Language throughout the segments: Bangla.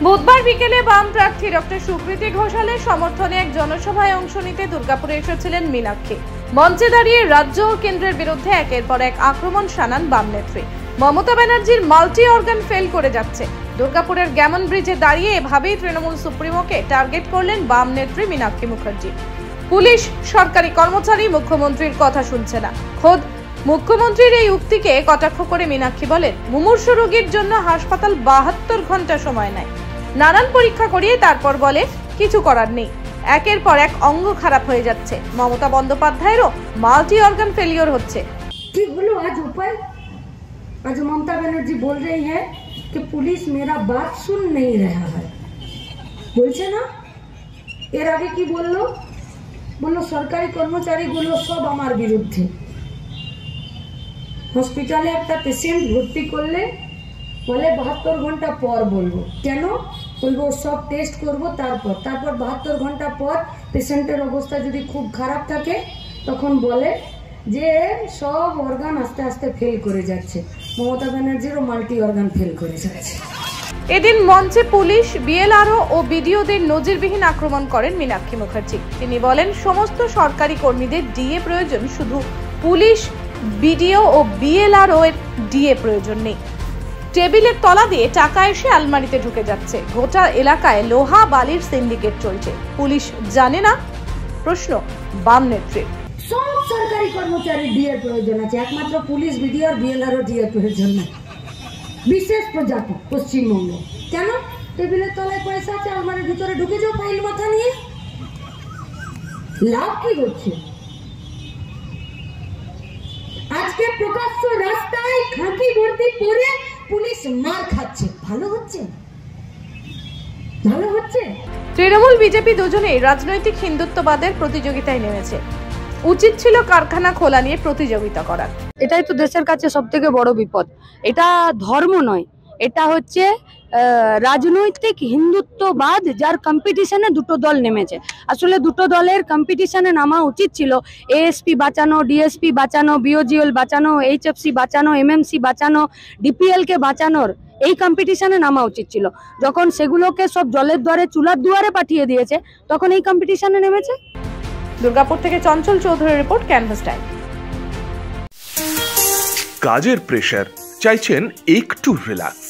বুধবার বিকেলে বাম প্রার্থী ডক্টর সুকৃতি ঘোষালের সমর্থনে এক জনসভায় অংশ নিতে দুর্গাপুরে এসেছিলেন মীনাক্ষী। মঞ্চে দাঁড়িয়ে রাজ্য ও কেন্দ্রের বিরুদ্ধে একের পর এক আক্রমণ শানান বাম নেত্রী। মমতা ব্যানার্জির মাল্টি অর্গান ফেল করে যাচ্ছে। দুর্গাপুরের গ্যামন ব্রিজে দাঁড়িয়ে এভাবেই তৃণমূল সুপ্রিমোকে টার্গেট করলেন বাম নেত্রী মীনাক্ষী মুখার্জি। পুলিশ, সরকারি কর্মচারী মুখ্যমন্ত্রীর কথা শুনছে না। খোদ মুখ্যমন্ত্রীর এই উক্তিকে কটাক্ষ করে মীনাক্ষী বলেন, মুমূর্ষু রোগীর জন্য হাসপাতাল 72 ঘন্টা সময় নেয়, নানান পরীক্ষা করিয়ে তারপর বলে কিছু করার নেই। একের পর এক অঙ্গ খারাপ হয়ে যাচ্ছে। মমতা বন্দ্যোপাধ্যায়েরও মাল্টি অর্গান ফেলিওর হচ্ছে। ठीक बोलो आज ऊपर आज ममता बनर्जी बोल रही है कि पुलिस मेरा बात सुन नहीं रहा है। बोलছে না, এর আগে কি বললো? বললো সরকারি কর্মচারীগুলো সব আমার বিরুদ্ধে। হসপিটালে একটা পেশেন্ট ভর্তি করলে বলে 72 ঘন্টা পর বলবো। কেন বলবো? সব টেস্ট করবো, তারপর 72 ঘন্টা পর পেশেন্টের অবস্থা যদি খুব খারাপ থাকে তখন বলে যে সব অর্গান আস্তে আস্তে ফেল করে যাচ্ছে। মমতা ব্যানার্জিরও মাল্টি অর্গান ফেল করে যাচ্ছে। এদিন মঞ্চে পুলিশ, বিএলআরও ও বিডিওদের নজিরবিহীন আক্রমণ করেন মীনাক্ষী মুখার্জি। তিনি বলেন, সমস্ত সরকারি কর্মীদের ডিএ প্রয়োজন, শুধু পুলিশ, বিডিও ও বিএলআরও এর ডিএ প্রয়োজন নেই। টেবিলের তলা দিয়ে টাকা এসে আলমারিতে ঢুকে যাচ্ছে। গোটা এলাকায় লোহা বালির সিন্ডিকেট চলছে। পুলিশ জানে না? প্রশ্ন বাম নেত্রীর। সব সরকারি কর্মচারী ডিএর প্রয়োজন আছে, একমাত্র পুলিশ, বিডিও আর বিএলআরও ডিএর প্রয়োজন নাই। বিশেষ প্রজাতি পশ্চিমবঙ্গ। কেন? টেবিলের তলায় পয়সা আছে, আলমারির ভিতরে ঢুকে যাও ফাইল মাথা নিয়ে। লাভ কি হচ্ছে? আজকে প্রকাশ্য রাস্তায় খাকি ভর্তি পরে পুলিশ মার খাচ্ছে। ভালো হচ্ছে? ভালো হচ্ছে? তৃণমূল, বিজেপি দুজনেই রাজনৈতিক হিন্দুত্ববাদের প্রতিযোগিতায় নেমেছে। উচিত ছিল কারখানা খোলা নিয়ে প্রতিযোগিতা করার। এটাই তো দেশের কাছে সবথেকে বড় বিপদ। এটা ধর্ম নয়, এটা হচ্ছে রাজনৈতিক হিন্দুত্ববাদ, যার কম্পিটিশনে দুটো দল নেমেছে। আসলে দুটো দলের কম্পিটিশনে নামা উচিত ছিল এএসপি বাঁচানো, ডিএসপি বাঁচানো, বিওজিএল বাঁচানো, এইচএফসি বাঁচানো, এমএমসি বাঁচানো, ডিপিএল কে বাঁচানোর এই কম্পিটিশনে নামা উচিত ছিল। যখন সেগুলোকে সব জলের দ্বারে, চুলার দুয়ারে পাঠিয়ে দিয়েছে, তখন এই কম্পিটিশনে নেমেছে। দুর্গাপুর থেকে চঞ্চল চৌধুরীর রিপোর্ট, ক্যানভাস টাইম। কাজের প্রেসার, চাইছেন একটু রিল্যাক্স।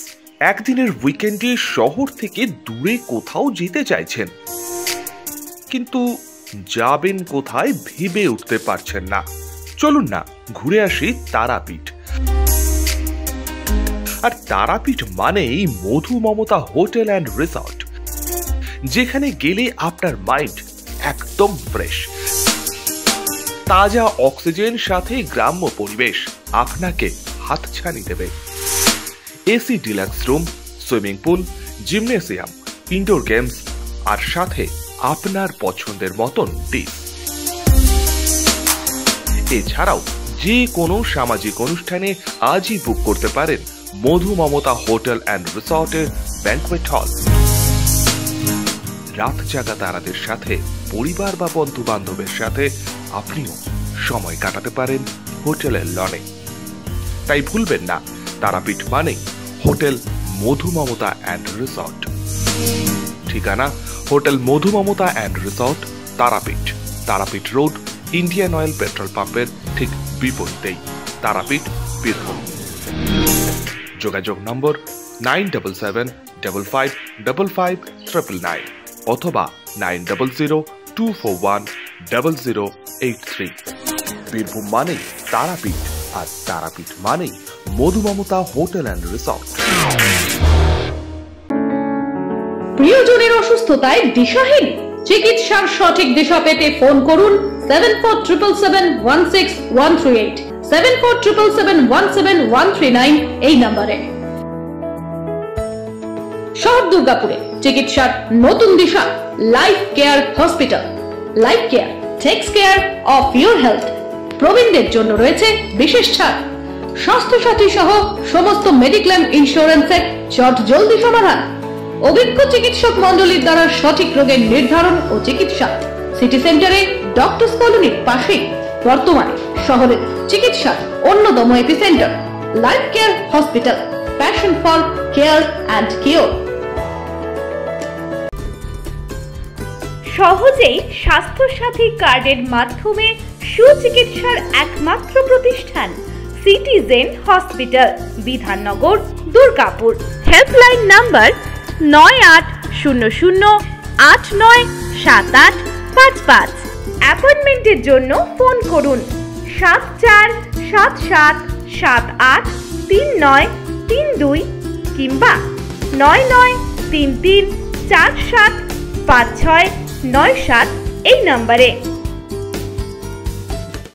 একদিনের উইকেন্ডে শহর থেকে দূরে কোথাও যেতে চাইছেন, কিন্তু যাবেন কোথায় ভেবে উঠতে পারছেন না। চলুন না ঘুরে আসি তারাপীঠ। আর তারাপীঠ মানেই মধু মমতা হোটেল অ্যান্ড রিসর্ট, যেখানে গেলে আপনার মাইন্ড একদম ফ্রেশ। তাজা অক্সিজেন সাথে গ্রাম্য পরিবেশ আপনাকে হাতছানি দেবে। AC deluxe room, swimming pool, gymnasium, indoor games আর সাথে আপনার পছন্দের মতন ডিশ। এছাড়াও যে কোনো সামাজিক অনুষ্ঠানে আজই বুক করতে পারেন মধু মমতা হোটেল অ্যান্ড রিসর্টের ব্যাংকুয়েট হল। রাত জাগা তারাদের সাথে, পরিবার বা বন্ধু বান্ধবের সাথে আপনিও সময় কাটাতে পারেন হোটেলের লনে। তাই ভুলবেন না, তারাপীঠ মানে hotel Madhu Mamata and resort. ঠিকানা hotel Madhu Mamata and resort, Tarapith, Tarapith road, Indian Oil petrol পাম্পের ঠিক বিপরীতেই, তারাপীঠ, বীরভূম। যোগাযোগ নম্বর 9775555999 অথবা 9002410083। বীরভূম মানেই তারাপীঠ, আর তারাপীঠ মানেই মধু মমতা হোটেল অ্যান্ড রিসর্ট। প্রিয়জনের অসুস্থতায় দিশাহীন, চিকিৎসার সঠিক দিশা পেতে ফোন করুন 7477716138, 7477717139 এই নম্বরে। শহর দুর্গাপুরে চিকিৎসার নতুন দিশা, Life Care hospital. Life Care takes care of your health. প্রবীণদের জন্য রয়েছে বিশেষ ছাড়। স্বাস্থ্য সাথী সহ সমস্ত মেডিক্লেম ইন্স্যুরেন্সের চট জলদি সমাধান। অভিজ্ঞ চিকিৎসক মন্ডলীর দ্বারা সঠিক রোগের নির্ধারণ ও চিকিৎসা। সিটি সেন্টারে ডক্টরস কলোনির পাশেই বর্তমানে শহরের চিকিৎসার অন্যতম epicentre life Care hospital, passion for care and cure. সহজেই স্বাস্থ্যসাথী কার্ডের মাধ্যমে সুচিকিৎসার একমাত্র প্রতিষ্ঠান citizen hospital, Bidhannagar, Durgapur. Helpline number 9800897855। অ্যাপয়েন্টমেন্টের জন্য ফোন করুন 7477783932 কিংবা 9933475697 এই নম্বরে।